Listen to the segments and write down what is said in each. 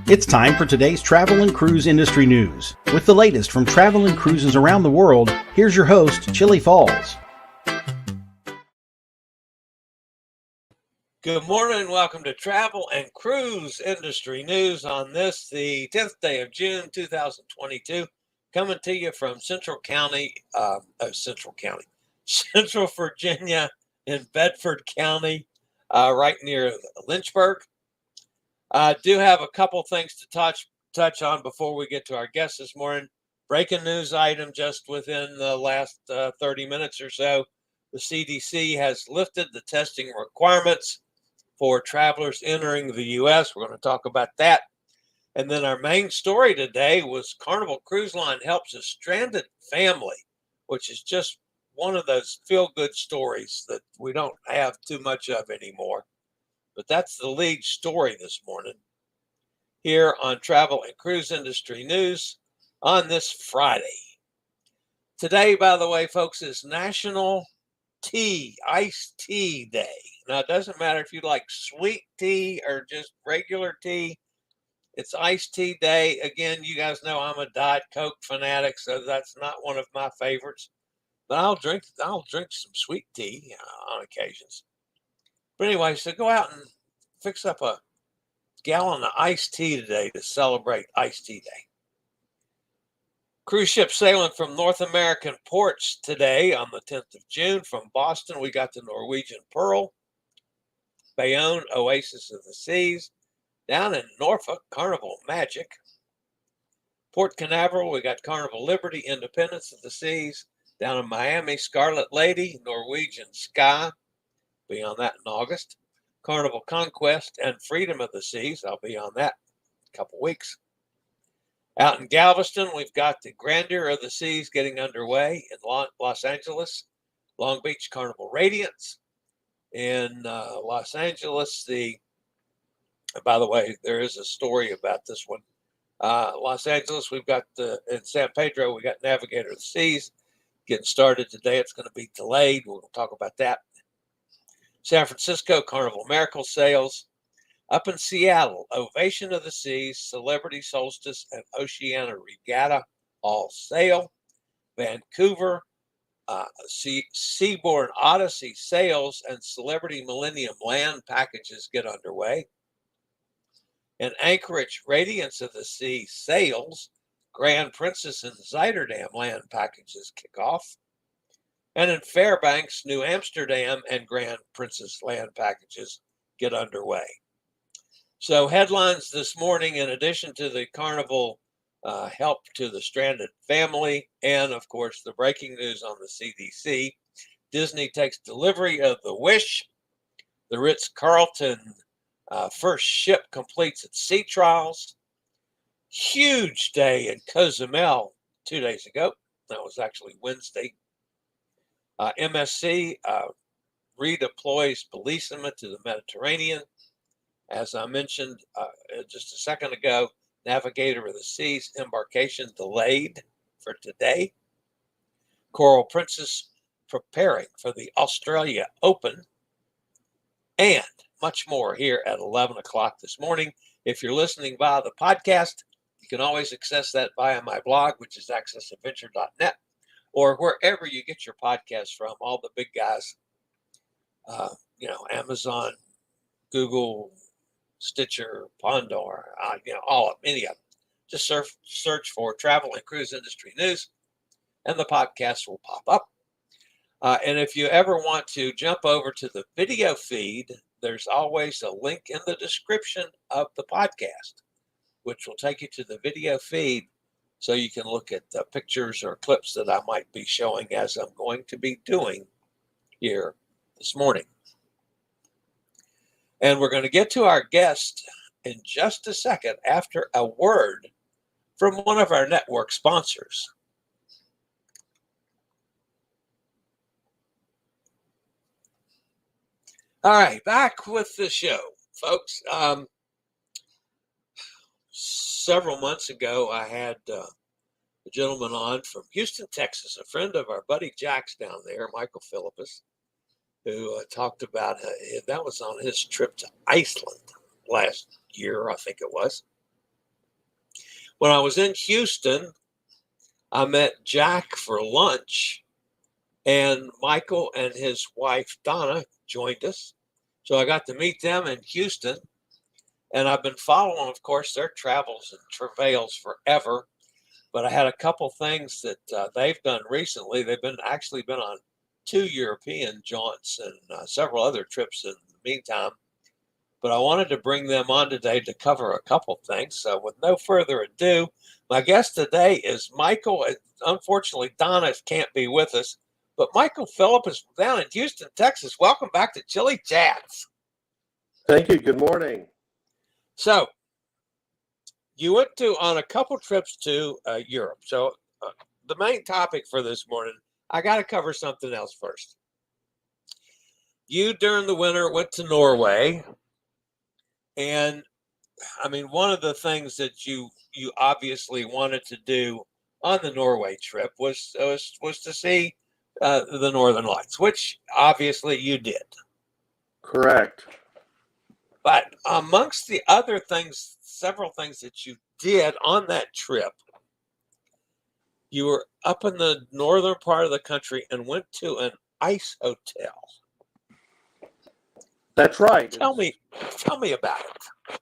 It's time for today's travel and cruise industry news. With the latest from travel and cruises around the world, here's your host, Chillie Falls. Good morning and welcome to Travel and Cruise Industry News on this, the 10th day of June, 2022. Coming to you from Central Virginia in Bedford County, right near Lynchburg. I do have a couple things to touch on before we get to our guest this morning. Breaking news item just within the last 30 minutes or so. The CDC has lifted the testing requirements for travelers entering the U.S. We're going to talk about that. And then our main story today was Carnival Cruise Line helps a stranded family, which is just one of those feel-good stories that we don't have too much of anymore. But that's the lead story this morning here on Travel and Cruise Industry News on this Friday. Today, by the way, folks, is National Iced Tea Day. Now, it doesn't matter if you like sweet tea or just regular tea. It's iced tea day. Again, you guys know I'm a Diet Coke fanatic, so that's not one of my favorites. But I'll drink some sweet tea on occasions. But anyway, so go out and fix up a gallon of iced tea today to celebrate Iced Tea Day. Cruise ship sailing from North American ports today on the 10th of June. From Boston, we got the Norwegian Pearl, Bayonne, Oasis of the Seas. Down in Norfolk, Carnival Magic. Port Canaveral, we got Carnival Liberty, Independence of the Seas. Down in Miami, Scarlet Lady, Norwegian Sky. Be on that in August. Carnival Conquest and Freedom of the Seas. I'll be on that in a couple weeks. Out in Galveston, we've got the Grandeur of the Seas getting underway in Los Angeles. Long Beach, Carnival Radiance. In Los Angeles, by the way, there is a story about this one. Los Angeles, we've got in San Pedro, we got Navigator of the Seas getting started today. It's going to be delayed. We'll talk about that. San Francisco, Carnival Miracle Sails. Up in Seattle, Ovation of the Seas, Celebrity Solstice, and Oceania Regatta all sail. Vancouver, Seabourn Odyssey sails and Celebrity Millennium land packages get underway. In Anchorage, Radiance of the Sea sails, Grand Princess and Zuiderdam land packages kick off. And in Fairbanks, New Amsterdam and Grand Princess land packages get underway. So headlines this morning, in addition to the Carnival help to the stranded family, and of course the breaking news on the CDC, Disney takes delivery of the Wish. The Ritz-Carlton first ship completes its sea trials. Huge day in Cozumel 2 days ago. That was actually Wednesday. MSC redeploys Bellissima to the Mediterranean. As I mentioned just a second ago, Navigator of the Seas embarkation delayed for today. Coral Princess preparing for the Australia Open. And much more here at 11 o'clock this morning. If you're listening via the podcast, you can always access that via my blog, which is accessadventure.net, or wherever you get your podcasts from. All the big guys, Amazon, Google, Stitcher, Pandora, many of them. Just search for Travel and Cruise Industry News, and the podcast will pop up. And if you ever want to jump over to the video feed, there's always a link in the description of the podcast, which will take you to the video feed so you can look at the pictures or clips that I might be showing as I'm going to be doing here this morning. And we're going to get to our guest in just a second after a word from one of our network sponsors. All right, back with the show, folks. Several months ago, I had a gentleman on from Houston, Texas, a friend of our buddy Jack's down there, Michael Phillipus, who talked about that was on his trip to Iceland last year, I think it was. When I was in Houston, I met Jack for lunch, and Michael and his wife Donna joined us. So I got to meet them in Houston, and I've been following, of course, their travels and travails forever. But I had a couple things that they've done recently. They've been on 2 European jaunts and several other trips in the meantime. But I wanted to bring them on today to cover a couple things. So with no further ado, my guest today is Michael. Unfortunately, Donna can't be with us, but Michael Phillipus down in Houston, Texas. Welcome back to Chillie Chats. Thank you. Good morning. So you went on a couple trips to Europe. So the main topic for this morning, I got to cover something else first. You, during the winter, went to Norway. And I mean, one of the things that you obviously wanted to do on the Norway trip was to see the Northern Lights, which obviously you did. Correct. But amongst the other things, several things that you did on that trip, you were up in the northern part of the country and went to an ice hotel. That's right. Tell me about it.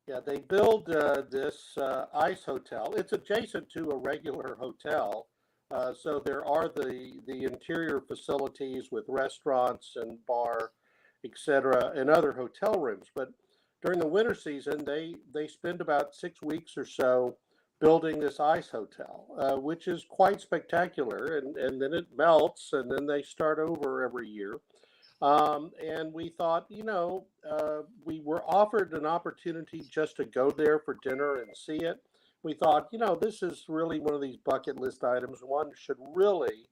Yeah, they build this ice hotel. It's adjacent to a regular hotel. So there are the interior facilities with restaurants and bar, etc., and other hotel rooms. But during the winter season, they spend about 6 weeks or so building this ice hotel, which is quite spectacular. And then it melts, and then they start over every year. And we thought, we were offered an opportunity just to go there for dinner and see it. We thought, this is really one of these bucket list items. One should really,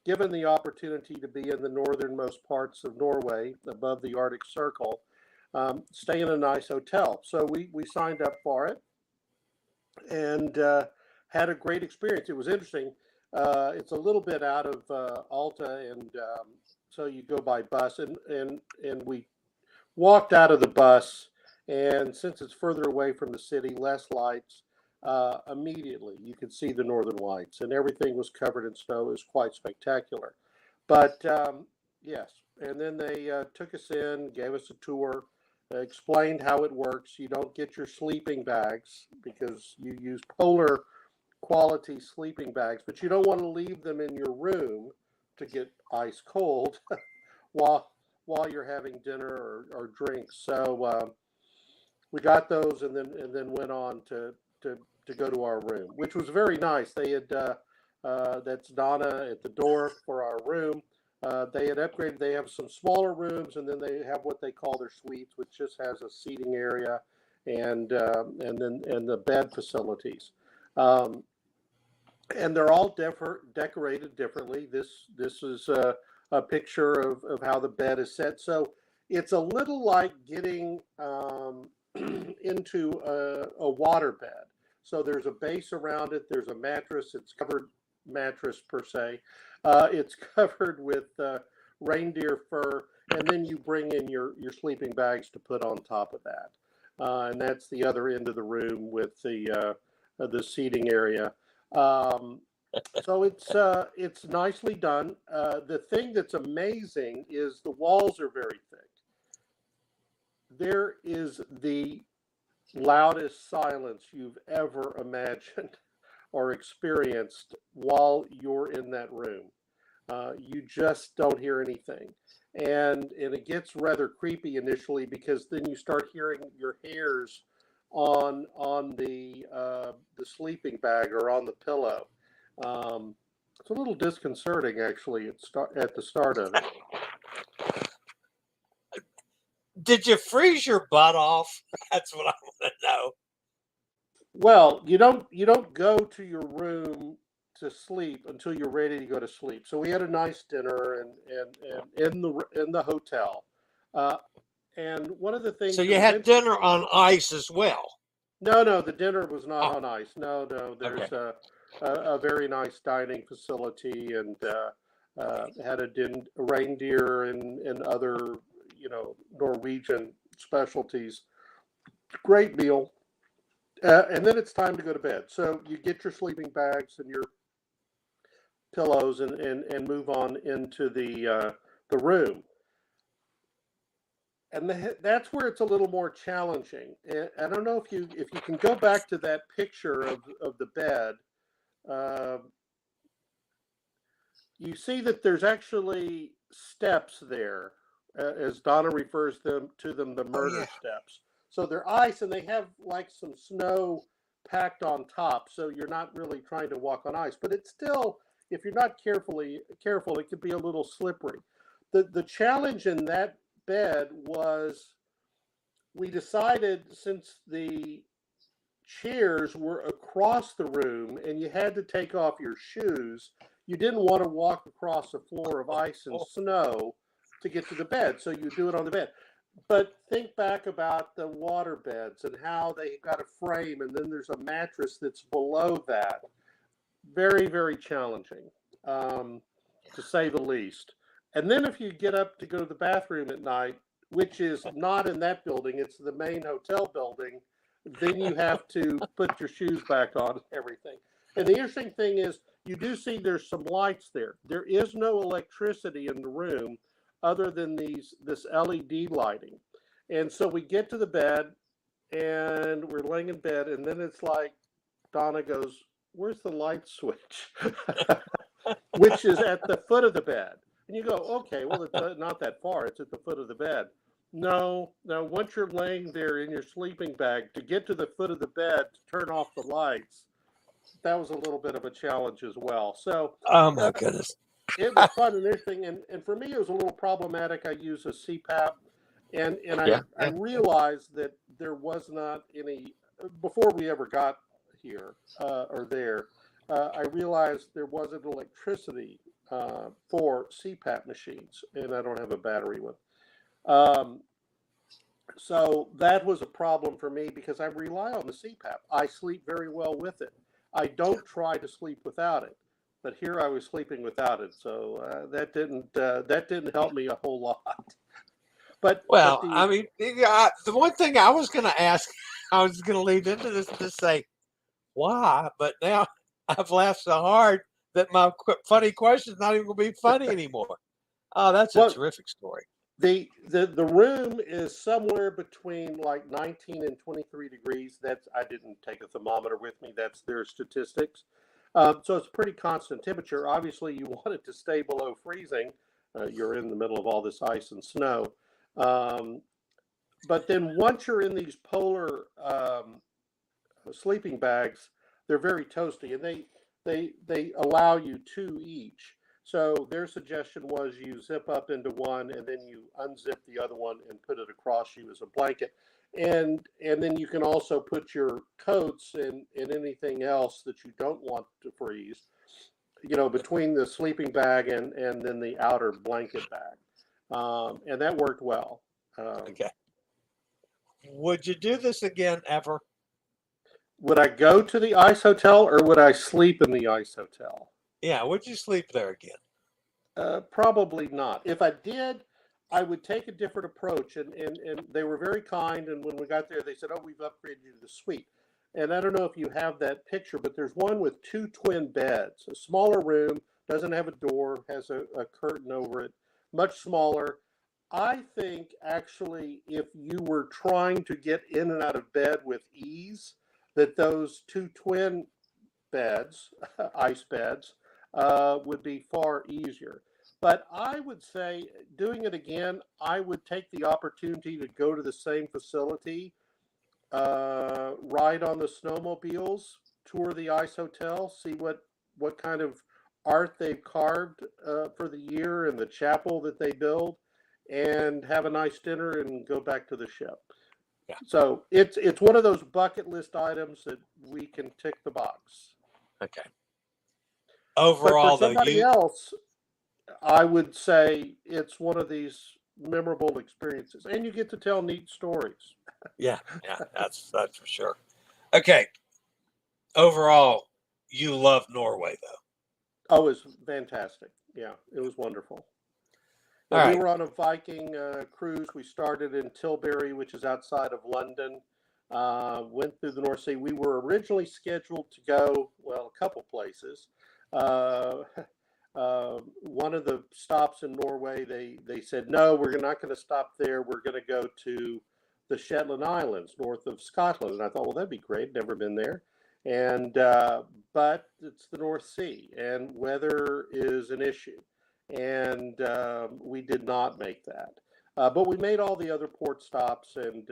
given the opportunity to be in the northernmost parts of Norway, above the Arctic Circle, stay in a nice hotel. So we signed up for it and had a great experience. It was interesting. It's a little bit out of Alta, and so you go by bus, and we walked out of the bus, and since it's further away from the city, less lights, immediately you could see the Northern Lights, and everything was covered in snow. It was quite spectacular. But yes, and then they took us in, gave us a tour, explained how it works. You don't get your sleeping bags because you use polar quality sleeping bags, but you don't want to leave them in your room to get ice cold while you're having dinner or drinks. So we got those, and then went on to go to our room, which was very nice. They had that's Donna at the door for our room. They had upgraded. They have some smaller rooms, and then they have what they call their suites, which just has a seating area and the bed facilities. And they're all decorated differently. This is a picture of how the bed is set. So it's a little like getting into a water bed. So there's a base around it. There's a mattress. It's covered mattress per se. It's covered with reindeer fur, and then you bring in your sleeping bags to put on top of that. And that's the other end of the room with the seating area. So it's nicely done. The thing that's amazing is the walls are very thick. There is the loudest silence you've ever imagined or experienced while you're in that room. You just don't hear anything. And it gets rather creepy initially, because then you start hearing your hairs on the sleeping bag or on the pillow. It's a little disconcerting, actually, at the start of it. Did you freeze your butt off? That's what I want to know. Well, you don't go to your room to sleep until you're ready to go to sleep. So we had a nice dinner and in the hotel. And one of the things. So you had dinner on ice as well? No, the dinner was not on ice. No, there's okay. a very nice dining facility, and had a reindeer and other, Norwegian specialties. Great meal. And then it's time to go to bed. So you get your sleeping bags and your pillows and move on into the room. And that's where it's a little more challenging. And I don't know if you can go back to that picture of the bed. Uh, you see that there's actually steps there, as Donna refers to them, the Oh murder yeah. steps. So they're ice and they have like some snow packed on top, so you're not really trying to walk on ice. But it's still, if you're not careful, it could be a little slippery. The challenge in that bed was we decided, since the chairs were across the room and you had to take off your shoes, you didn't want to walk across a floor of ice and snow to get to the bed, so you do it on the bed. But think back about the water beds and how they got a frame and then there's a mattress that's below that. Very, very challenging, to say the least. And then if you get up to go to the bathroom at night, which is not in that building, it's the main hotel building, then you have to put your shoes back on and everything. And the interesting thing is, you do see there's some lights there. There is no electricity in the room other than this LED lighting. And so we get to the bed and we're laying in bed, and then it's like Donna goes, "Where's the light switch?" Which is at the foot of the bed. And you go, okay, well, it's not that far. It's at the foot of the bed. No, once you're laying there in your sleeping bag, to get to the foot of the bed to turn off the lights, that was a little bit of a challenge as well. So Oh my goodness. it was fun and interesting. And for me, it was a little problematic. I use a CPAP, and I realized that there was not any, before we ever got here or there, I realized there wasn't electricity for CPAP machines, and I don't have a battery one. So that was a problem for me because I rely on the CPAP. I sleep very well with it. I don't try to sleep without it, but here I was sleeping without it, so that didn't help me a whole lot. Well, I mean, the one thing I was going to ask, I was going to lead into this to say why, but now I've laughed so hard that my funny question is not even going to be funny anymore. Oh, that's a terrific story. The room is somewhere between like 19 and 23 degrees. I didn't take a thermometer with me. That's their statistics. So it's pretty constant temperature. Obviously, you want it to stay below freezing. You're in the middle of all this ice and snow. But then once you're in these polar sleeping bags, they're very toasty, and they allow you two each. So their suggestion was you zip up into one and then you unzip the other one and put it across you as a blanket. And then you can also put your coats and anything else that you don't want to freeze, between the sleeping bag and then the outer blanket bag. And that worked well. Okay. Would you do this again ever? Would I go to the ice hotel or would I sleep in the ice hotel? Yeah, would you sleep there again? Probably not. If I did, I would take a different approach. And they were very kind. And when we got there, they said, "Oh, we've upgraded you to the suite." And I don't know if you have that picture, but there's one with two twin beds, a smaller room, doesn't have a door, has a curtain over it, much smaller. I think actually, if you were trying to get in and out of bed with ease, that those two twin beds, ice beds, would be far easier. But I would say, doing it again, I would take the opportunity to go to the same facility, ride on the snowmobiles, tour the ice hotel, see what kind of art they've carved for the year and the chapel that they build, and have a nice dinner and go back to the ship. Yeah. So it's one of those bucket list items that we can tick the box. Okay. Overall, but for somebody else, I would say it's one of these memorable experiences, and you get to tell neat stories. Yeah, that's for sure. Okay. Overall, you love Norway, though. Oh, it was fantastic. Yeah, it was wonderful. We were on a Viking cruise. We started in Tilbury, which is outside of London. went through the North Sea. We were originally scheduled to go, well, a couple places. Uh, one of the stops in Norway, they said, no, we're not going to stop there. We're going to go to the Shetland Islands, north of Scotland. And I thought, well, that'd be great. Never been there. And but it's the North Sea, and weather is an issue. And we did not make that. But we made all the other port stops and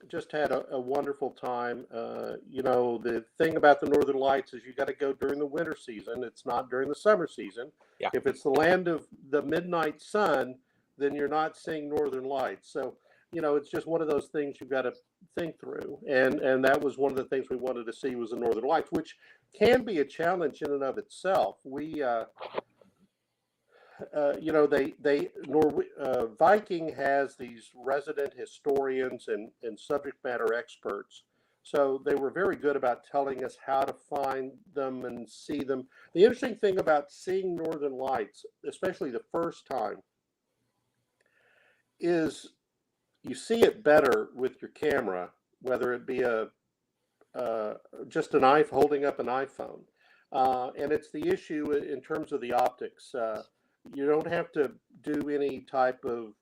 just had a wonderful time. The thing about the Northern Lights is you got to go during the winter season. It's not during the summer season. Yeah. If it's the land of the midnight sun, then you're not seeing Northern Lights. So, it's just one of those things you've got to think through. And that was one of the things we wanted to see was the Northern Lights, which can be a challenge in and of itself. Viking has these resident historians and subject matter experts. So they were very good about telling us how to find them and see them. The interesting thing about seeing Northern Lights, especially the first time, is you see it better with your camera, whether it be just holding up an iPhone. And it's the issue in terms of the optics. You don't have to do any type of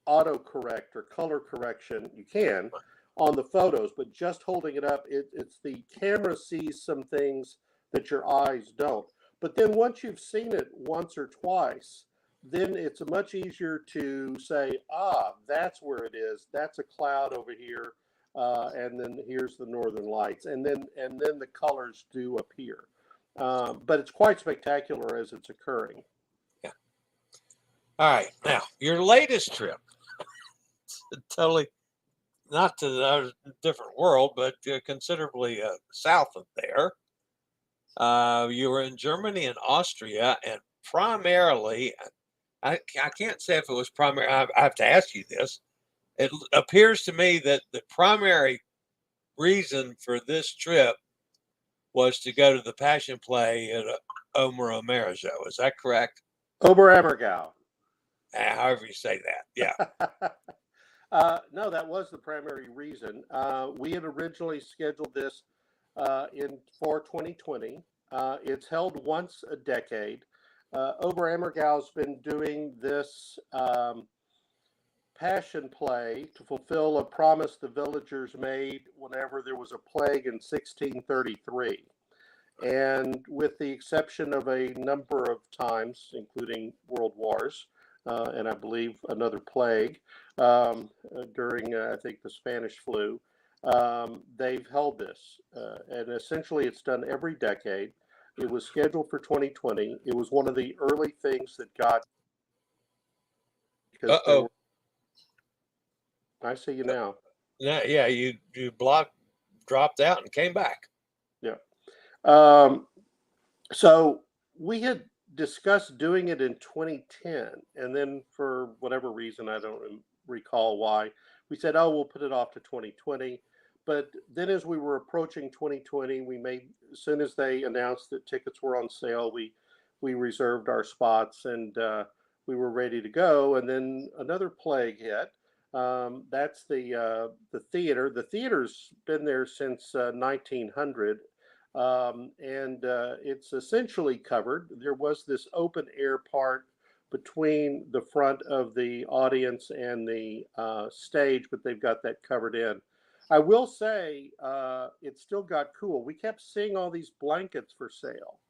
autocorrect or color correction. You can on the photos, but just holding it up, it's the camera sees some things that your eyes don't. But then once you've seen it once or twice, then it's much easier to say, that's where it is. That's a cloud over here. And then here's the Northern Lights. And then the colors do appear. But it's quite spectacular as it's occurring. Yeah. All right. Now, your latest trip, totally not to a different world, but considerably south of there. You were in Germany and Austria, and primarily, I can't say if it was primary. I have to ask you this. It appears to me that the primary reason for this trip was to go to the Passion Play at Oberammergau. Is that correct? Oberammergau. However you say that. Yeah. No, that was the primary reason. We had originally scheduled this for 2020. It's held once a decade. Oberammergau's been doing this Passion Play to fulfill a promise the villagers made whenever there was a plague in 1633. And with the exception of a number of times, including world wars, and I believe another plague during, I think, the Spanish flu, they've held this. And essentially it's done every decade. It was scheduled for 2020. It was one of the early things that got... I see you now. Yeah, you dropped out and came back. Yeah. So we had discussed doing it in 2010, and then for whatever reason, I don't recall why, we said, we'll put it off to 2020. But then as we were approaching 2020, as soon as they announced that tickets were on sale, we reserved our spots and we were ready to go. And then another plague hit. That's the theater. The theater's been there since 1900, and it's essentially covered. There was this open air part between the front of the audience and the stage, but they've got that covered in. I will say it still got cool. We kept seeing all these blankets for sale.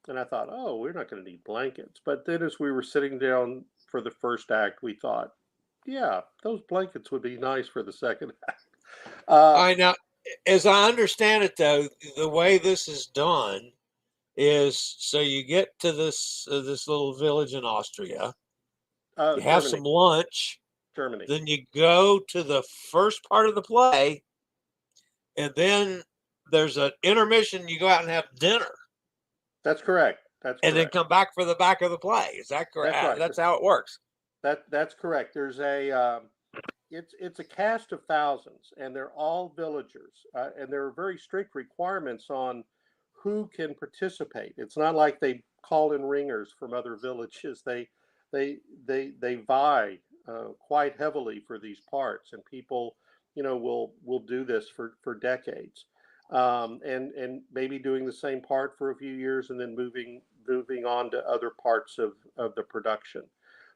And I thought, we're not going to need blankets. But then as we were sitting down for the first act, we thought, yeah, those blankets would be nice for the second act. I know. As I understand it, though, the way this is done is so you get to this little village in Austria, you have Germany. some lunch, Germany. then you go to the first part of the play, and then there's an intermission. You go out and have dinner. That's correct. And then come back for the back of the play. Is that correct? That's right. That's how it works. That's correct. There's it's a cast of thousands, and they're all villagers, and there are very strict requirements on who can participate. It's not like they call in ringers from other villages. They vie quite heavily for these parts, and people, will do this for decades, and maybe doing the same part for a few years and then moving on to other parts of the production.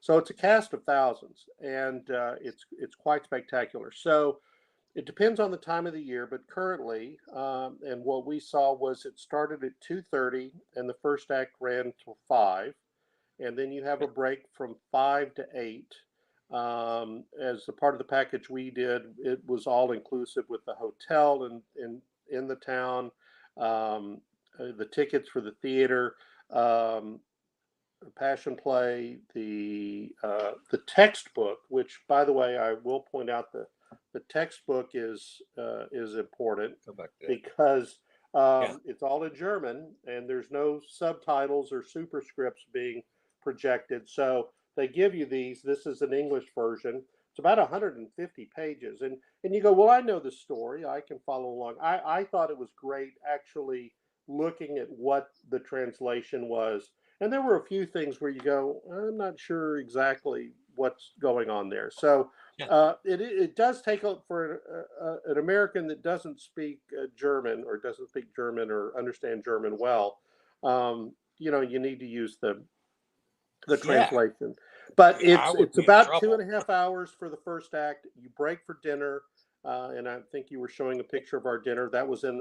So it's a cast of thousands, and it's quite spectacular. So it depends on the time of the year, but currently, and what we saw was it started at 2:30, and the first act ran till 5, and then you have a break from 5 to 8. As a part of the package we did, it was all inclusive with the hotel and in the town, the tickets for the theater, Passion Play, the textbook, which, by the way, I will point out the textbook is important because it's all in German and there's no subtitles or superscripts being projected. So they give you these. This is an English version. It's about 150 pages, and you go, well, I know the story. I can follow along. I thought it was great actually looking at what the translation was. And there were a few things where you go, I'm not sure exactly what's going on there. So it does take for an American that doesn't speak German or doesn't speak German or understand German well, you need to use the translation. But it's about 2.5 hours for the first act. You break for dinner. And I think you were showing a picture of our dinner. That was in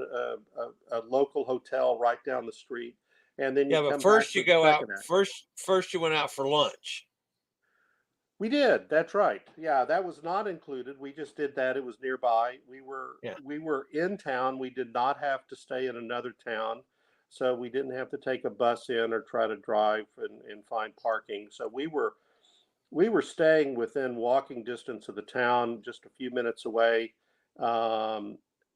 a local hotel right down the street. And then but first you go out. First you went out for lunch. We did. That's right. Yeah, that was not included. We just did that. It was nearby. We were in town. We did not have to stay in another town, so we didn't have to take a bus in or try to drive and find parking. So we were staying within walking distance of the town, just a few minutes away,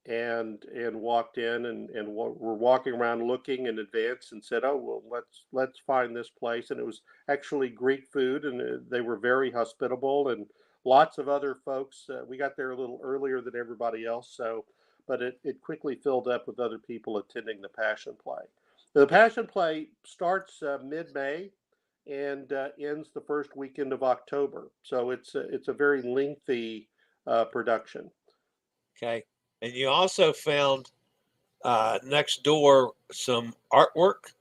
and walked in and we're walking around looking in advance and said, oh, well, let's find this place. And it was actually Greek food, and they were very hospitable, and lots of other folks. We got there a little earlier than everybody else, but it quickly filled up with other people attending the Passion Play. The Passion Play starts mid-May and ends the first weekend of October. So it's a very lengthy production. Okay. And you also found next door some artwork.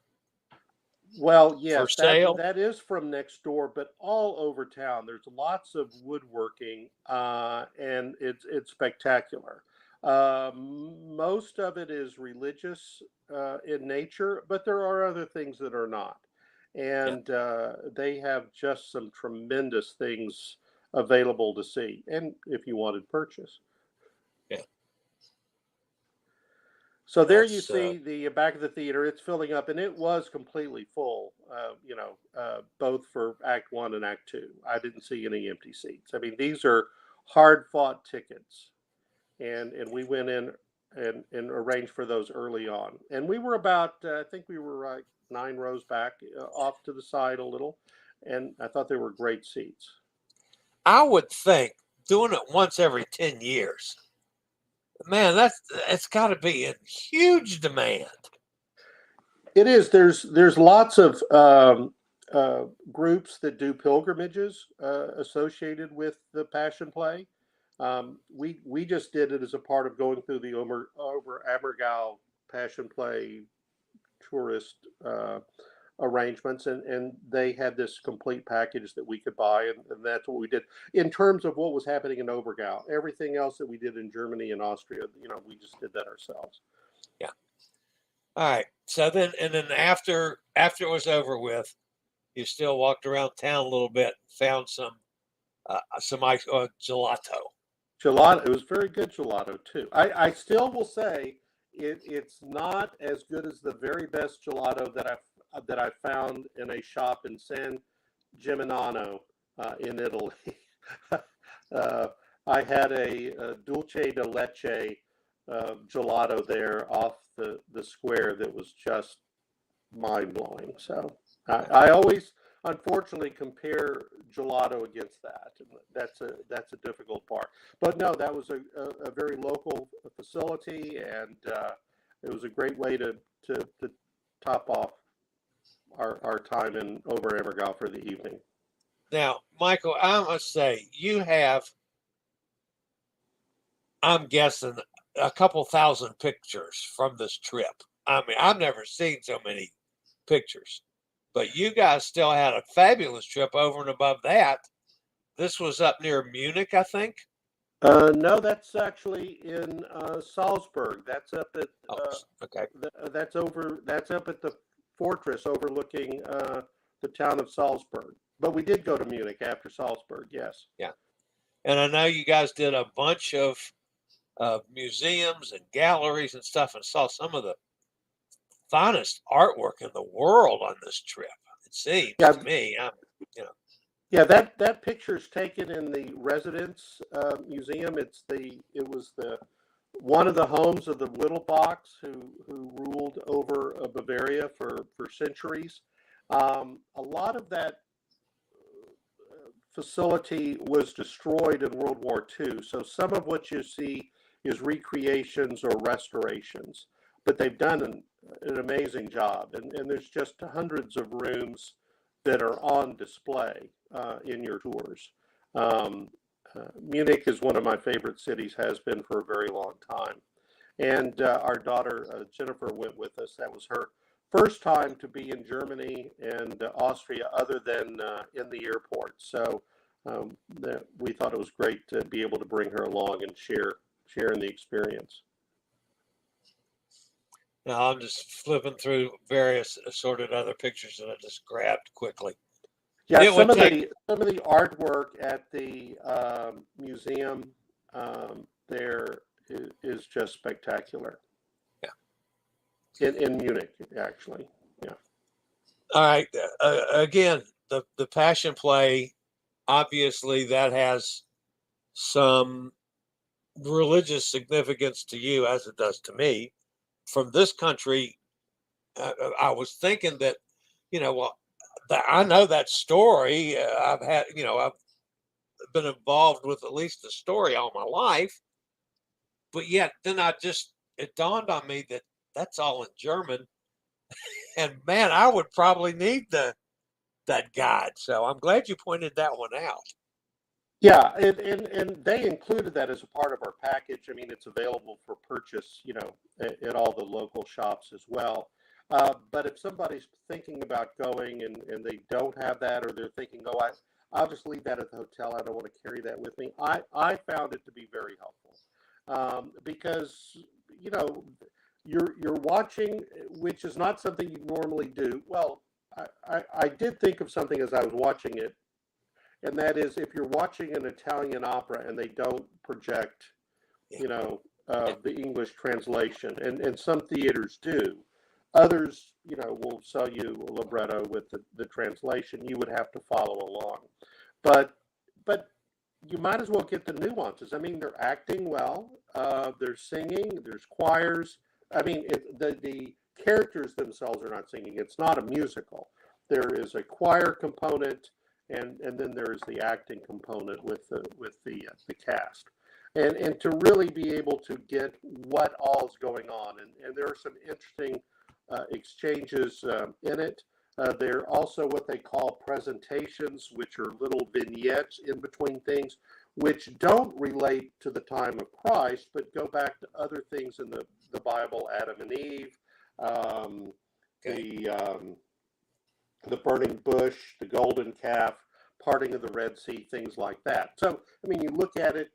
Well, yes, for sale. That is from next door, but all over town. There's lots of woodworking, and it's spectacular. Most of it is religious in nature, but there are other things that are not. And they have just some tremendous things available to see, and if you wanted purchase. So there you see the back of the theater. It's filling up, and it was completely full, both for Act 1 and Act 2. I didn't see any empty seats. I mean, these are hard-fought tickets, and we went in and arranged for those early on. And we were about, I think we were like 9 rows back, off to the side a little, and I thought they were great seats. I would think doing it once every 10 years. Man, it's got to be in huge demand. It is. There's lots of groups that do pilgrimages associated with the Passion Play. We just did it as a part of going through the Oberammergau Passion Play tourist arrangements, and they had this complete package that we could buy, and that's what we did. In terms of what was happening in Oberammergau, everything else that we did in Germany and Austria, we just did that ourselves. Yeah. All right. So then after it was over with, you still walked around town a little bit, found some ice gelato. Gelato. It was very good gelato too. I still will say it's not as good as the very best gelato that I found in a shop in San Gimignano in Italy. I had a dulce de leche gelato there off the square that was just mind-blowing. So I always, unfortunately, compare gelato against that. That's a difficult part. But no, that was a very local facility, and it was a great way to top off our time in Oberammergau for the evening. Now, Michael, I must say, you have, I'm guessing, a couple thousand pictures from this trip. I mean, I've never seen so many pictures, but you guys still had a fabulous trip over and above that. This was up near Munich, I think. No, that's actually in Salzburg. That's up at Okay. that's over. That's up at the fortress overlooking the town of Salzburg. But we did go to Munich after Salzburg. Yes. Yeah. And I know you guys did a bunch of museums and galleries and stuff, and saw some of the finest artwork in the world on this trip. It seems Yeah. to me. Yeah, that picture is taken in the Residence Museum. It was the one of the homes of the Wittelbachs who ruled over Bavaria for centuries. A lot of that facility was destroyed in World War II. So some of what you see is recreations or restorations, but they've done an amazing job. And there's just hundreds of rooms that are on display in your tours. Munich is one of my favorite cities, has been for a very long time. And our daughter, Jennifer, went with us. That was her first time to be in Germany and Austria other than in the airport. So we thought it was great to be able to bring her along and share in the experience. Now I'm just flipping through various assorted other pictures that I just grabbed quickly. Yeah, some of the artwork at the museum there is just spectacular. Yeah. In Munich, actually. Yeah. All right. Again, the Passion Play, obviously that has some religious significance to you, as it does to me. From this country, I was thinking that, well, I know that story. I've been involved with at least the story all my life, but yet then it dawned on me that that's all in German, and man, I would probably need that guide. So I'm glad you pointed that one out. Yeah, and they included that as a part of our package. I mean, it's available for purchase, at all the local shops as well. But if somebody's thinking about going and they don't have that, or they're thinking, oh, I'll just leave that at the hotel, I don't want to carry that with me, I found it to be very helpful because, you're watching, which is not something you normally do. Well, I did think of something as I was watching it, and that is if you're watching an Italian opera and they don't project, the English translation, and some theaters do. Others, will sell you a libretto with the translation. You would have to follow along. But you might as well get the nuances. I mean, they're acting well. They're singing. There's choirs. I mean, the characters themselves are not singing. It's not a musical. There is a choir component, and then there is the acting component with the cast. And to really be able to get what all is going on. And there are some interesting exchanges in it. There are also what they call presentations, which are little vignettes in between things, which don't relate to the time of Christ, but go back to other things in the Bible, Adam and Eve, the burning bush, the golden calf, parting of the Red Sea, things like that. So, I mean, you look at it,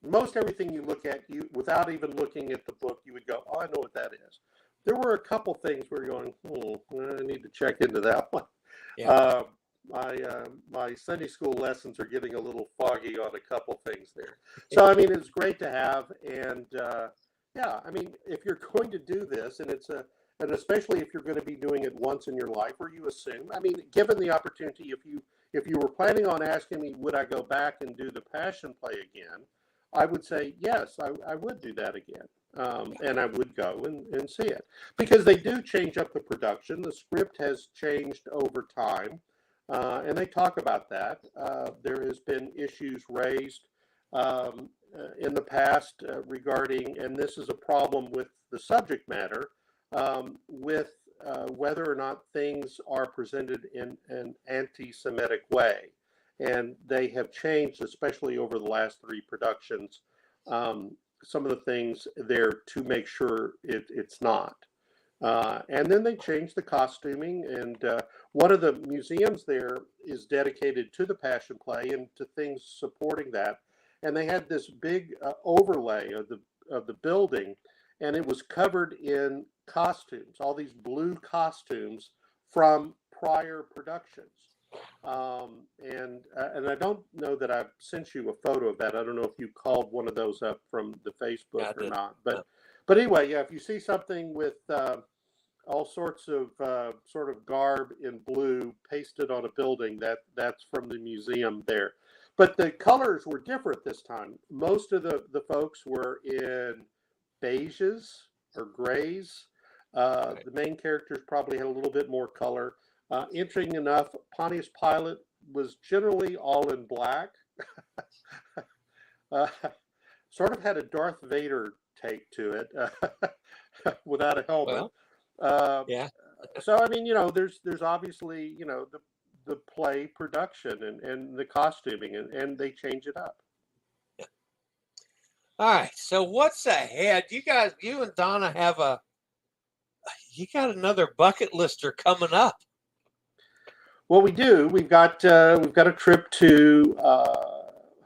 most everything you look at, you without even looking at the book, you would go, oh, I know what that is. There were a couple things where you're going, I need to check into that one. Yeah. My Sunday school lessons are getting a little foggy on a couple things there. So, I mean, it's great to have. And I mean, if you're going to do this, and and especially if you're going to be doing it once in your life, or you assume, I mean, given the opportunity, if you were planning on asking me, would I go back and do the Passion Play again? I would say, yes, I would do that again. And I would go and see it, because they do change up the production. The script has changed over time, and they talk about that. There has been issues raised in the past regarding, and this is a problem with the subject matter, with whether or not things are presented in an anti-Semitic way. and they have changed, especially over the last three productions, some of the things there to make sure it's not. And then they changed the costuming, and one of the museums there is dedicated to the Passion Play and to things supporting that. And they had this big overlay of the building, and it was covered in costumes, all these blue costumes from prior productions. And I don't know that I've sent you a photo of that. I don't know if you called one of those up from the Facebook or not. But anyway, yeah, if you see something with all sorts of sort of garb in blue pasted on a building, that's from the museum there. But the colors were different this time. Most of the folks were in beiges or grays. The main characters probably had a little bit more color. Interesting enough, Pontius Pilate was generally all in black. Sort of had a Darth Vader take to it without a helmet. Well, yeah. So I mean, there's obviously the play production and the costuming, and they change it up. Yeah. All right. So what's ahead? You and Donna you got another bucket lister coming up. Well, we do. We've got a trip to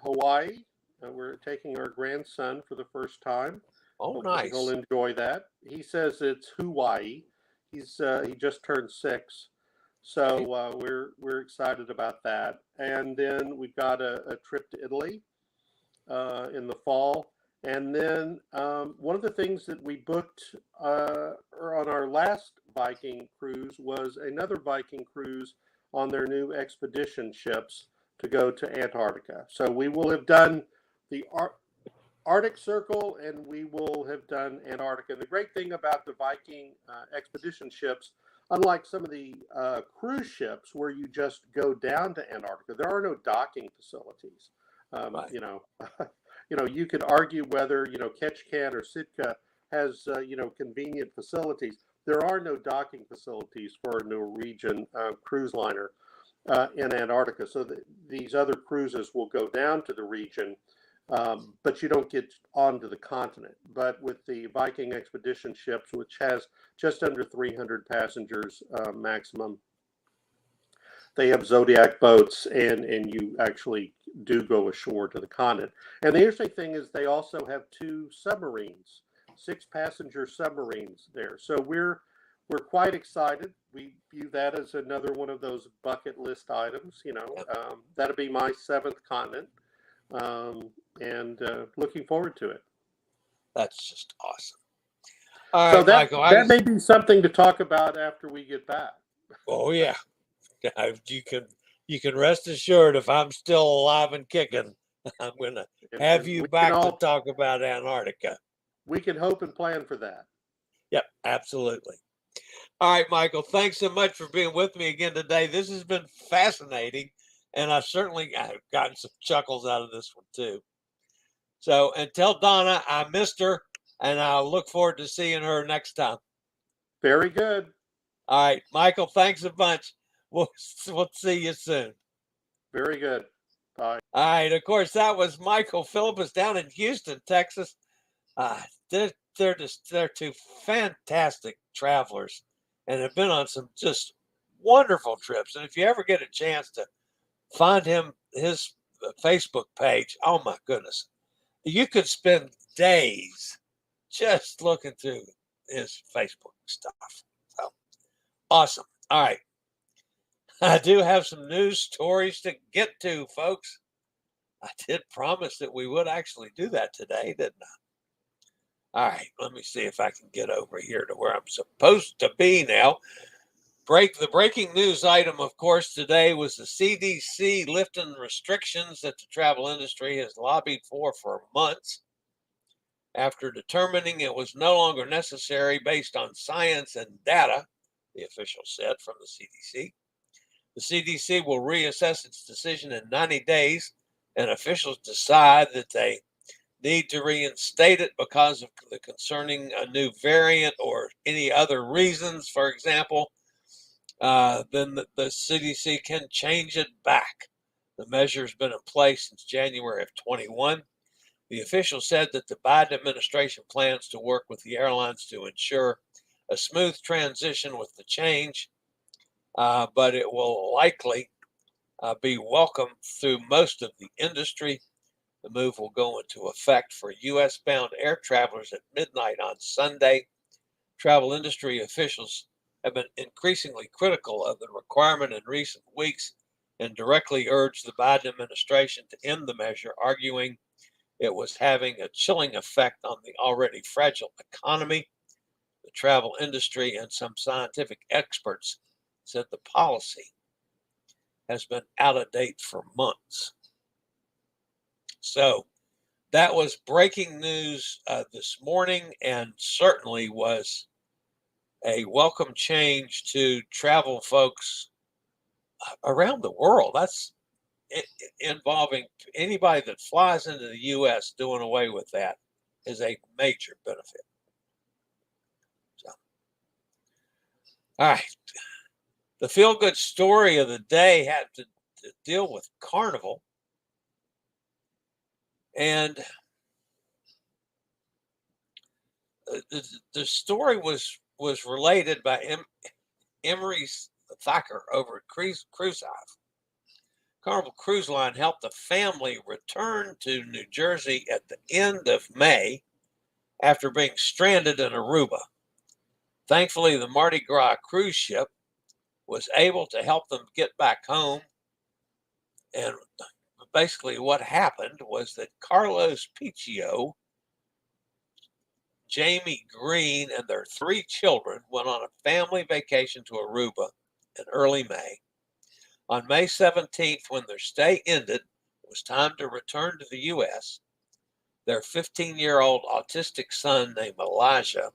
Hawaii. We're taking our grandson for the first time. Oh, nice. He'll enjoy that. He says it's Hawaii. He just turned 6, so we're excited about that. And then we've got a trip to Italy in the fall. And then one of the things that we booked on our last Viking cruise was another Viking cruise on their new expedition ships to go to Antarctica. So we will have done the Arctic Circle, and we will have done Antarctica. And the great thing about the Viking expedition ships, unlike some of the cruise ships where you just go down to Antarctica, there are no docking facilities. Right. You could argue whether Ketchikan or Sitka has convenient facilities. There are no docking facilities for a Norwegian cruise liner in Antarctica. So these other cruises will go down to the region, but you don't get onto the continent. But with the Viking expedition ships, which has just under 300 passengers maximum, they have Zodiac boats, and you actually do go ashore to the continent. And the interesting thing is they also have 2 submarines, 6-passenger submarines there. So we're quite excited. We view that as another one of those bucket list items. That'll be my 7th continent, and looking forward to it. That's just awesome. All so right, that, Michael. That may be something to talk about after we get back. Oh yeah, you can rest assured if I'm still alive and kicking, I'm going to have you back to talk about Antarctica. We can hope and plan for that. Yep, absolutely. All right, Michael, thanks so much for being with me again today. This has been fascinating, and I've gotten some chuckles out of this one too. So, and tell Donna I missed her, and I'll look forward to seeing her next time. Very good. All right, Michael, thanks a bunch. We'll see you soon. Very good. Bye. All right, of course, that was Michael Phillipus down in Houston, Texas. They're 2 fantastic travelers and have been on some just wonderful trips. And if you ever get a chance to find his Facebook page, oh my goodness, you could spend days just looking through his Facebook stuff. So awesome. All right. I do have some news stories to get to, folks. I did promise that we would actually do that today, didn't I? All right, let me see if I can get over here to where I'm supposed to be now. The breaking news item, of course, today was the CDC lifting restrictions that the travel industry has lobbied for months after determining it was no longer necessary based on science and data, the official said from the CDC. The CDC will reassess its decision in 90 days, and officials decide that they need to reinstate it because of the concerning a new variant or any other reasons, for example, then the CDC can change it back. The measure has been in place since January of 21. The official said that the Biden administration plans to work with the airlines to ensure a smooth transition with the change, but it will likely be welcomed through most of the industry. The move will go into effect for U.S.-bound air travelers at midnight on Sunday. Travel industry officials have been increasingly critical of the requirement in recent weeks and directly urged the Biden administration to end the measure, arguing it was having a chilling effect on the already fragile economy. The travel industry and some scientific experts said the policy has been out of date for months. So that was breaking news this morning, and certainly was a welcome change to travel folks around the world. That's involving anybody that flies into the U.S. Doing away with that is a major benefit. So, all right. The feel-good story of the day had to deal with Carnival. And the story was related by Emery Thacker over at Cruise Hive. Carnival Cruise Line helped a family return to New Jersey at the end of May after being stranded in Aruba. Thankfully, the Mardi Gras cruise ship was able to help them get back home. And basically what happened was that Carlos Piccio, Jamie Green, and their 3 children went on a family vacation to Aruba in early May. On May 17th, when their stay ended, it was time to return to the U.S. Their 15-year-old autistic son named Elijah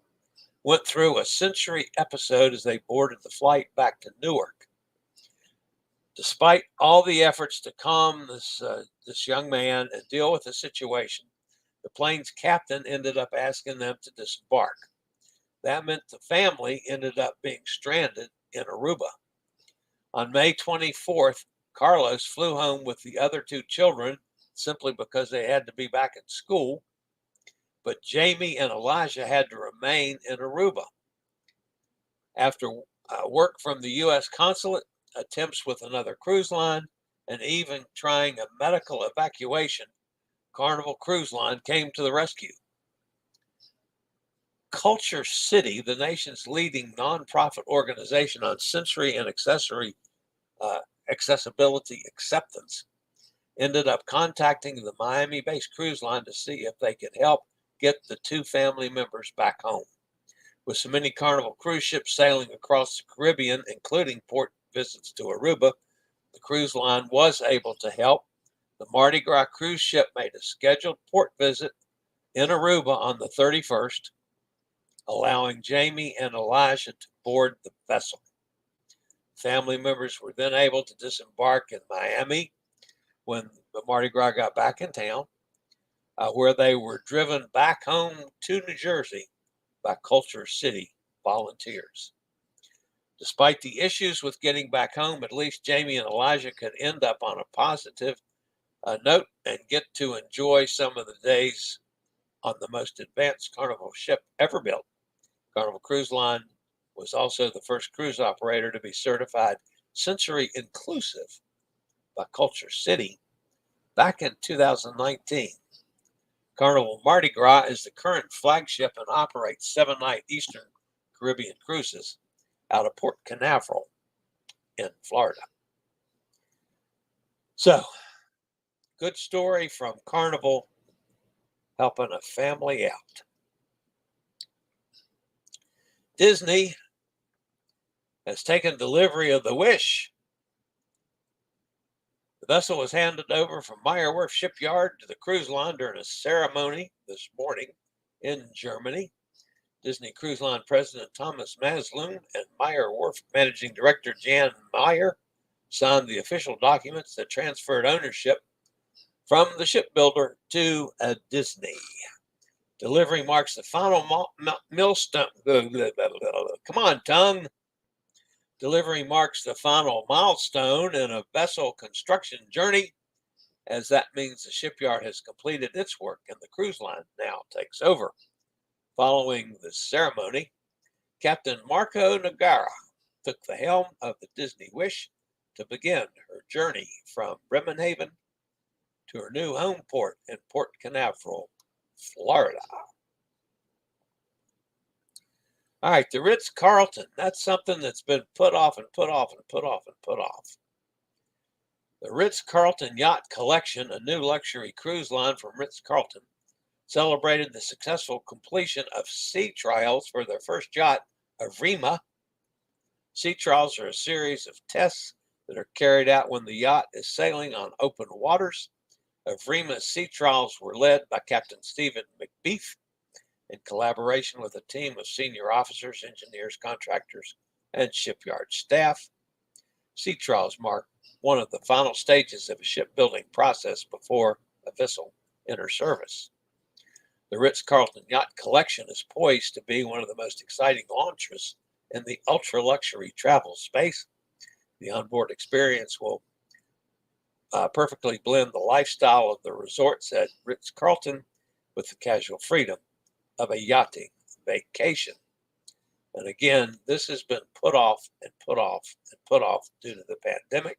went through a sensory episode as they boarded the flight back to Newark. Despite all the efforts to calm this young man and deal with the situation, the plane's captain ended up asking them to disembark. That meant the family ended up being stranded in Aruba. On May 24th, Carlos flew home with the other 2 children simply because they had to be back at school, but Jamie and Elijah had to remain in Aruba. After work from the U.S. consulate, attempts with another cruise line, and even trying a medical evacuation, Carnival Cruise Line came to the rescue. Culture City, the nation's leading nonprofit organization on sensory and accessibility acceptance, ended up contacting the Miami-based cruise line to see if they could help get the 2 family members back home. With so many Carnival cruise ships sailing across the Caribbean, including port visits to Aruba, the cruise line was able to help. The Mardi Gras cruise ship made a scheduled port visit in Aruba on the 31st, allowing Jamie and Elijah to board the vessel. Family members were then able to disembark in Miami when the Mardi Gras got back in town, where they were driven back home to New Jersey by Culture City volunteers. Despite the issues with getting back home, at least Jamie and Elijah could end up on a positive note and get to enjoy some of the days on the most advanced Carnival ship ever built. Carnival Cruise Line was also the first cruise operator to be certified sensory inclusive by Culture City back in 2019. Carnival Mardi Gras is the current flagship and operates 7-night Eastern Caribbean cruises out of Port Canaveral in Florida. So, good story from Carnival helping a family out. Disney has taken delivery of the Wish. The vessel was handed over from Meyer Werft Shipyard to the cruise line during a ceremony this morning in Germany. Disney Cruise Line President Thomas Maslun and Meyer Werft Managing Director Jan Meyer signed the official documents that transferred ownership from the shipbuilder to Disney. Delivery marks the final milestone. Come on, tongue. Delivery marks the final milestone in a vessel construction journey, as that means the shipyard has completed its work and the cruise line now takes over. Following the ceremony, Captain Marco Nagara took the helm of the Disney Wish to begin her journey from Bremerhaven to her new home port in Port Canaveral, Florida. All right, the Ritz-Carlton, that's something that's been put off and put off and put off and put off. The Ritz-Carlton Yacht Collection, a new luxury cruise line from Ritz-Carlton, celebrated the successful completion of sea trials for their first yacht, Oberammergau. Sea trials are a series of tests that are carried out when the yacht is sailing on open waters. Oberammergau's sea trials were led by Captain Stephen McBeef in collaboration with a team of senior officers, engineers, contractors, and shipyard staff. Sea trials mark one of the final stages of a shipbuilding process before a vessel enters service. The Ritz-Carlton Yacht Collection is poised to be one of the most exciting launches in the ultra-luxury travel space. The onboard experience will perfectly blend the lifestyle of the resorts at Ritz-Carlton with the casual freedom of a yachting vacation. And again, this has been put off and put off and put off due to the pandemic.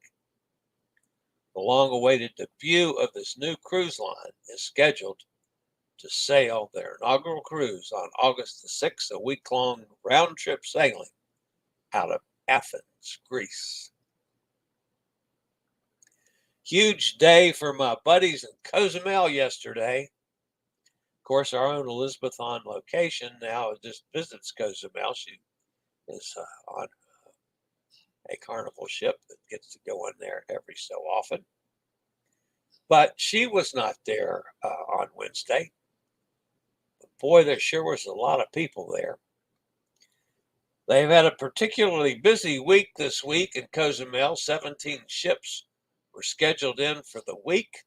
The long-awaited debut of this new cruise line is scheduled to sail their inaugural cruise on August the 6th, a week-long round-trip sailing out of Athens, Greece. Huge day for my buddies in Cozumel yesterday. Of course, our own Elizabeth on location now just visits Cozumel. She is on a Carnival ship that gets to go in there every so often. But she was not there on Wednesday. But boy, there sure was a lot of people there. They've had a particularly busy week this week in Cozumel. 17 ships were scheduled in for the week.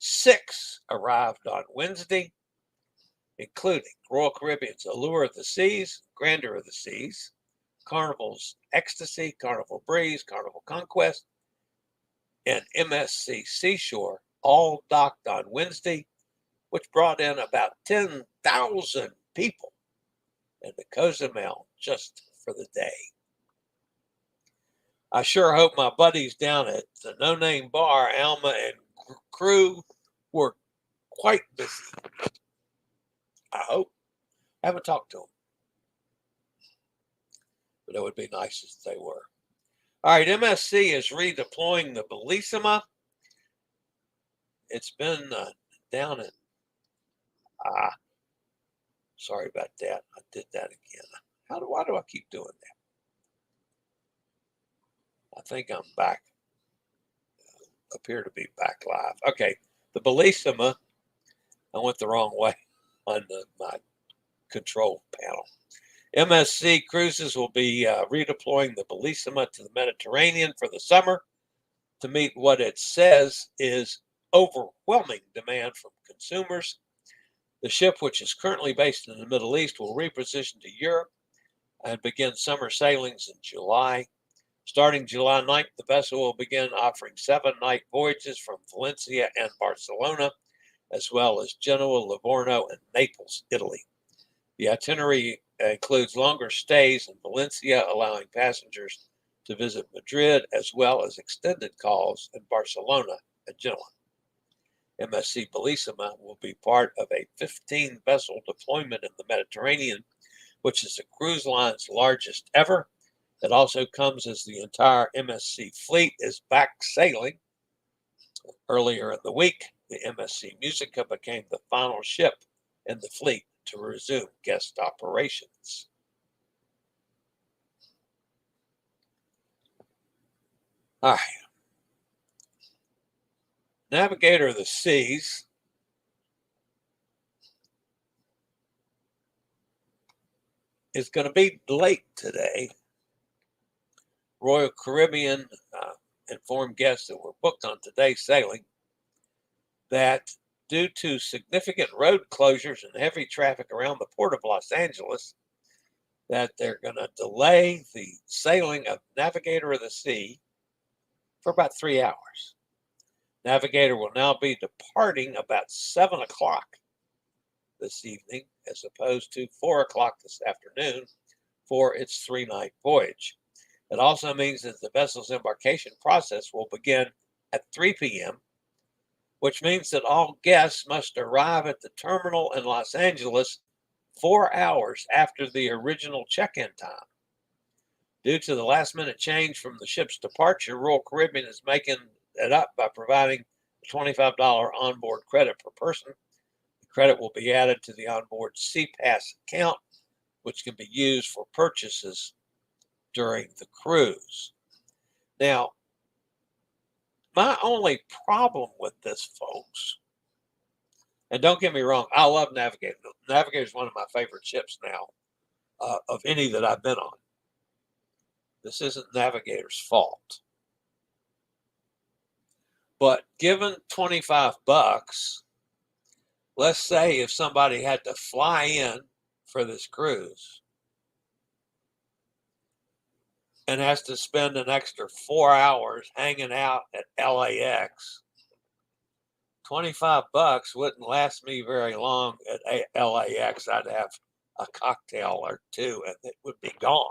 6 arrived on Wednesday, including Royal Caribbean's Allure of the Seas, Grandeur of the Seas, Carnival's Ecstasy, Carnival Breeze, Carnival Conquest, and MSC Seashore, all docked on Wednesday, which brought in about 10,000 people into Cozumel just for the day. I sure hope my buddies down at the No Name Bar, Alma and crew, were quite busy. I hope. I haven't talked to them. But it would be nice if they were. All right, MSC is redeploying the Bellissima. It's been down at, sorry about that. I did that again. Why do I keep doing that? I think I'm back. Appear to be back live. Okay, the Bellissima. I went the wrong way on my control panel. MSC Cruises will be redeploying the Bellissima to the Mediterranean for the summer to meet what it says is overwhelming demand from consumers. The ship, which is currently based in the Middle East, will reposition to Europe and begin summer sailings in July. Starting July 9th, the vessel will begin offering 7-night voyages from Valencia and Barcelona, as well as Genoa, Livorno, and Naples, Italy. The itinerary includes longer stays in Valencia, allowing passengers to visit Madrid, as well as extended calls in Barcelona and Genoa. MSC Bellissima will be part of a 15-vessel deployment in the Mediterranean, which is the cruise line's largest ever. It also comes as the entire MSC fleet is back sailing. Earlier in the week, the MSC Musica became the final ship in the fleet to resume guest operations. All right. Navigator of the Seas is going to be late today. Royal Caribbean informed guests that were booked on today's sailing that due to significant road closures and heavy traffic around the port of Los Angeles, that they're going to delay the sailing of Navigator of the Sea for about 3 hours. Navigator will now be departing about 7 o'clock this evening, as opposed to 4 o'clock this afternoon for its 3-night voyage. It also means that the vessel's embarkation process will begin at 3 p.m., which means that all guests must arrive at the terminal in Los Angeles 4 hours after the original check-in time. Due to the last-minute change from the ship's departure, Royal Caribbean is making it up by providing a $25 onboard credit per person. The credit will be added to the onboard SeaPass account, which can be used for purchases during the cruise. Now, my only problem with this, folks, and don't get me wrong, I love Navigator. Navigator is one of my favorite ships now, of any that I've been on. This isn't Navigator's fault. But given $25, let's say if somebody had to fly in for this cruise and has to spend an extra 4 hours hanging out at LAX, $25 wouldn't last me very long at LAX. I'd have a cocktail or two and it would be gone.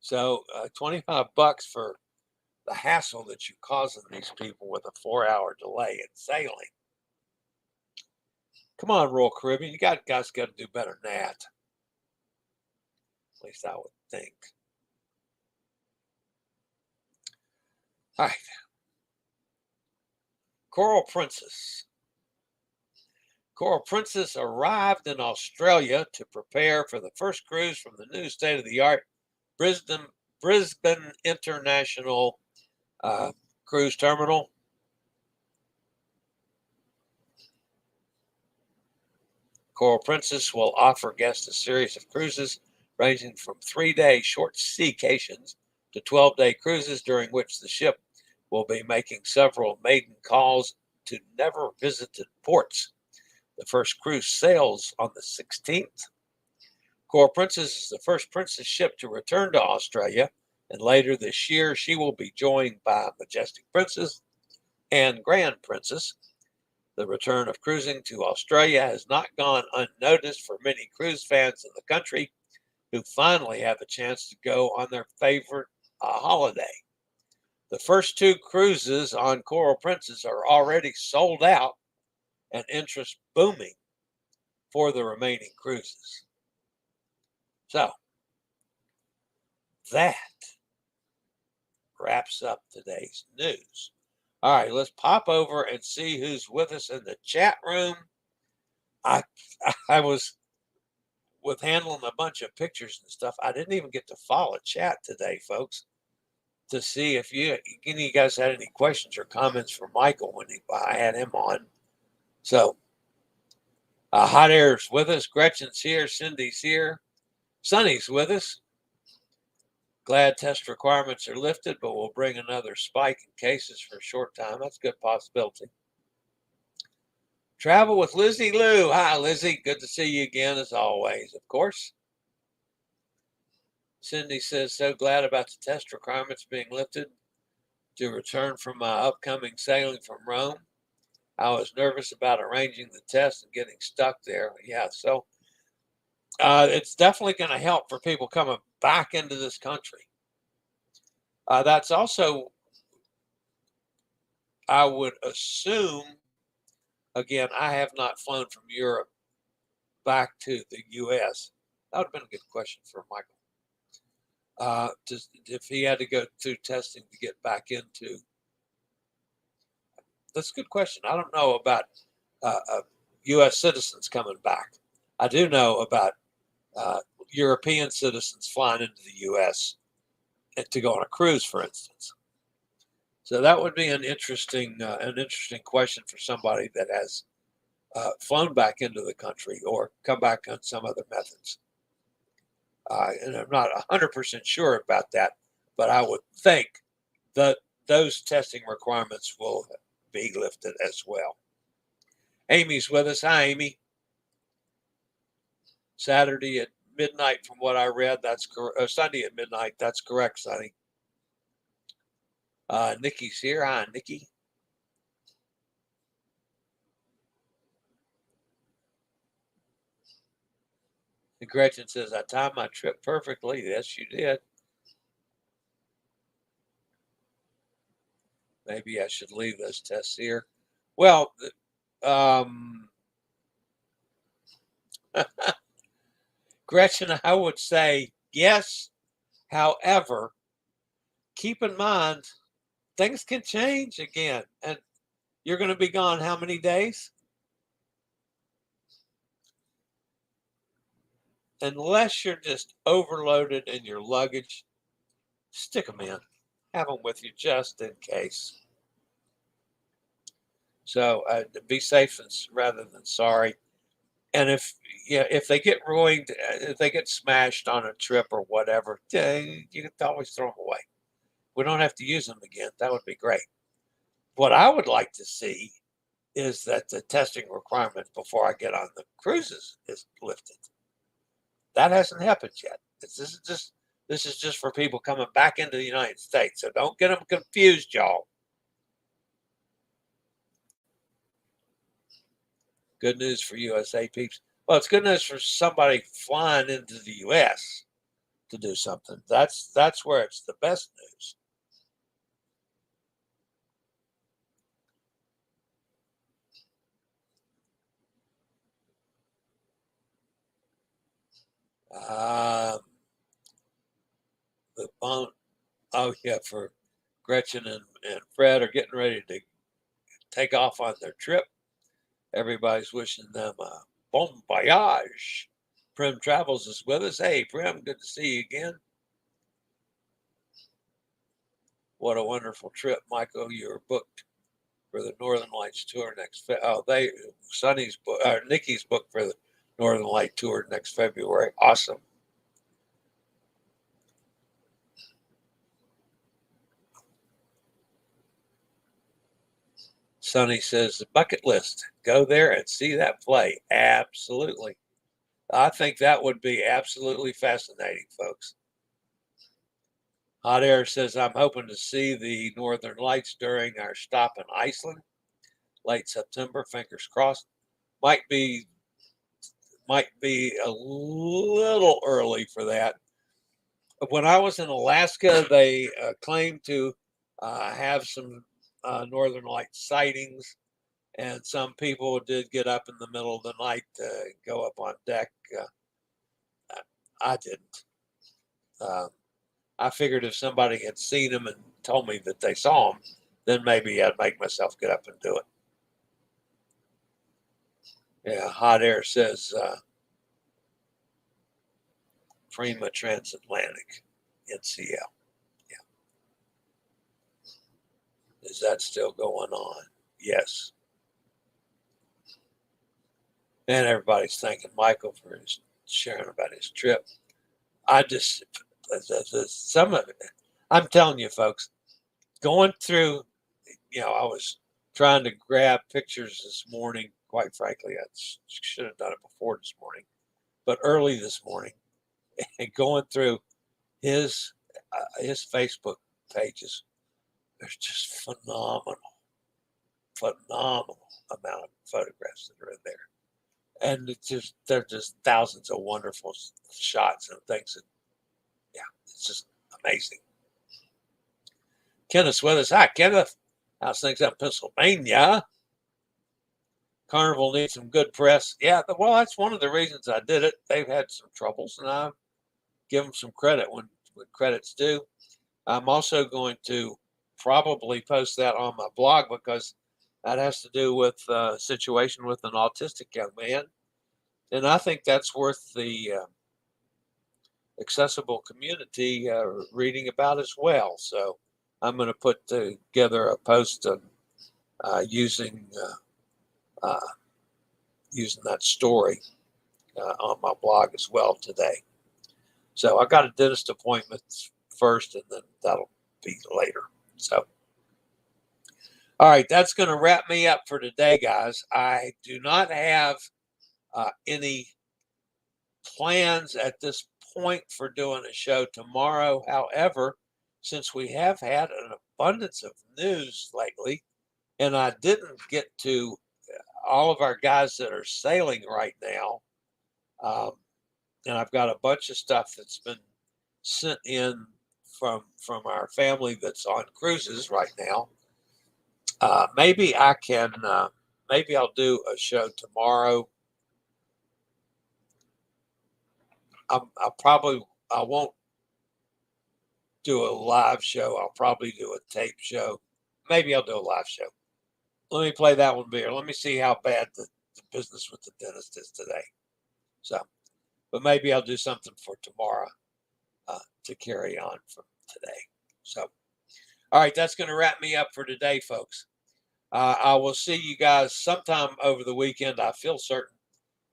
So $25 for the hassle that you're causing these people with a 4-hour delay in sailing. Come on, Royal Caribbean, you guys got to do better than that. At least I would think. All right. Coral Princess. Coral Princess arrived in Australia to prepare for the first cruise from the new state-of-the-art Brisbane International Cruise Terminal. Coral Princess will offer guests a series of cruises ranging from 3-day short seacations to 12-day cruises, during which the ship will be making several maiden calls to never visited ports. The first cruise sails on the 16th. Coral Princess is the first princess ship to return to Australia, and later this year she will be joined by Majestic Princess and Grand Princess. The return of cruising to Australia has not gone unnoticed for many cruise fans in the country who finally have a chance to go on their favorite holiday. The first 2 cruises on Coral Princess are already sold out and interest booming for the remaining cruises. So that wraps up today's news. All right, let's pop over and see who's with us in the chat room. I was with handling a bunch of pictures and stuff. I didn't even get to follow chat today, folks, to see if any of you guys had any questions or comments for Michael when I had him on. So, Hot Air's with us. Gretchen's here. Cindy's here. Sonny's with us. Glad test requirements are lifted, but we'll bring another spike in cases for a short time. That's a good possibility. Travel with Lizzie Lou. Hi, Lizzie. Good to see you again, as always, of course. Cindy says, so glad about the test requirements being lifted to return from my upcoming sailing from Rome. I was nervous about arranging the test and getting stuck there. Yeah, so it's definitely going to help for people coming back into this country. That's also, I would assume, again, I have not flown from Europe back to the U.S. That would have been a good question for Michael. If he had to go through testing to get back into, that's a good question. I don't know about U.S. citizens coming back. I do know about European citizens flying into the U.S. to go on a cruise, for instance. So that would be an interesting question for somebody that has flown back into the country or come back on some other methods. And I'm not 100% sure about that, but I would think that those testing requirements will be lifted as well. Amy's with us. Hi, Amy. Saturday at midnight from what I read. That's correct. Sunday at midnight. That's correct, Sonny. Nikki's here. Hi, Nikki. And Gretchen says, I timed my trip perfectly. Yes, you did. Maybe I should leave those tests here. Well, Gretchen, I would say yes. However, keep in mind, things can change again. And you're going to be gone how many days? Unless you're just overloaded in your luggage, stick them in. Have them with you just in case. So be safe rather than sorry. And if they get ruined, if they get smashed on a trip or whatever, you can always throw them away. We don't have to use them again. That would be great. What I would like to see is that the testing requirement before I get on the cruises is lifted. That hasn't happened yet. This is just for people coming back into the United States. So don't get them confused, y'all. Good news for USA peeps. Well, it's good news for somebody flying into the U.S. to do something. That's where it's the best news. Oh yeah, for Gretchen and Fred are getting ready to take off on their trip. Everybody's wishing them a bon voyage. Prim Travels is with us. Hey, Prim, good to see you again. What a wonderful trip, Michael. You're booked for the Northern Lights tour next. Nikki's booked for the Northern Light tour next February. Awesome. Sonny says the bucket list. Go there and see that play. Absolutely. I think that would be absolutely fascinating, folks. Hot Air says, I'm hoping to see the Northern Lights during our stop in Iceland, late September, fingers crossed. Might be a little early for that. When I was in Alaska, they claimed to have some Northern Lights sightings, and some people did get up in the middle of the night to go up on deck. I didn't. I figured if somebody had seen them and told me that they saw them, then maybe I'd make myself get up and do it. Yeah, Hot Air says Prima Transatlantic NCL. Yeah. Is that still going on? Yes. And everybody's thanking Michael for his sharing about his trip. Some of it, I'm telling you, folks, going through, I was trying to grab pictures this morning. Quite frankly, I should have done it before this morning, but early this morning, and going through his Facebook pages, there's just phenomenal amount of photographs that are in there. And they're just thousands of wonderful shots and things. And yeah, it's just amazing. Kenneth's with us. Hi, Kenneth. How's things up in Pennsylvania? Carnival needs some good press. Yeah, well, that's one of the reasons I did it. They've had some troubles, and I give them some credit when credit's due. I'm also going to probably post that on my blog because that has to do with a situation with an autistic young man. And I think that's worth the accessible community reading about as well. So I'm going to put together a post using that story on my blog as well today. So I got a dentist appointment first, and then that'll be later. So, all right, that's going to wrap me up for today, guys. I do not have any plans at this point for doing a show tomorrow. However, since we have had an abundance of news lately, and I didn't get to all of our guys that are sailing right now, and I've got a bunch of stuff that's been sent in from our family that's on cruises right now. Maybe I can. Maybe I'll do a show tomorrow. I won't do a live show. I'll probably do a tape show. Maybe I'll do a live show. Let me play that one beer. Let me see how bad the business with the dentist is today. So, but maybe I'll do something for tomorrow to carry on from today. So, all right, that's going to wrap me up for today, folks. I will see you guys sometime over the weekend, I feel certain.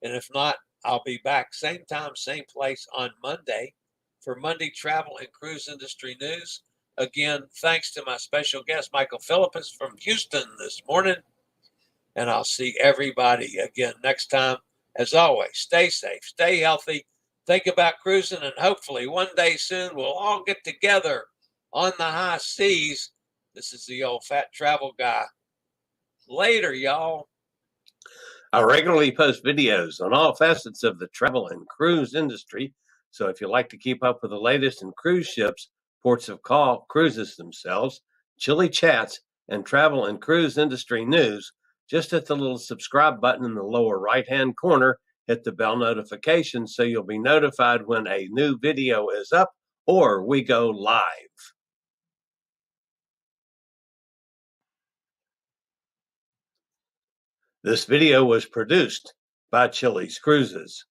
And if not, I'll be back same time, same place on Monday for Monday Travel and Cruise Industry News. Again, thanks to my special guest, Michael Phillipus from Houston this morning. And I'll see everybody again next time. As always, stay safe, stay healthy, think about cruising, and hopefully one day soon we'll all get together on the high seas. This is the old fat travel guy. Later, y'all. I regularly post videos on all facets of the travel and cruise industry. So if you like to keep up with the latest in cruise ships, ports of call, cruises themselves, Chillie chats, and travel and cruise industry news, just hit the little subscribe button in the lower right-hand corner, hit the bell notification so you'll be notified when a new video is up or we go live. This video was produced by Chillie's Cruises.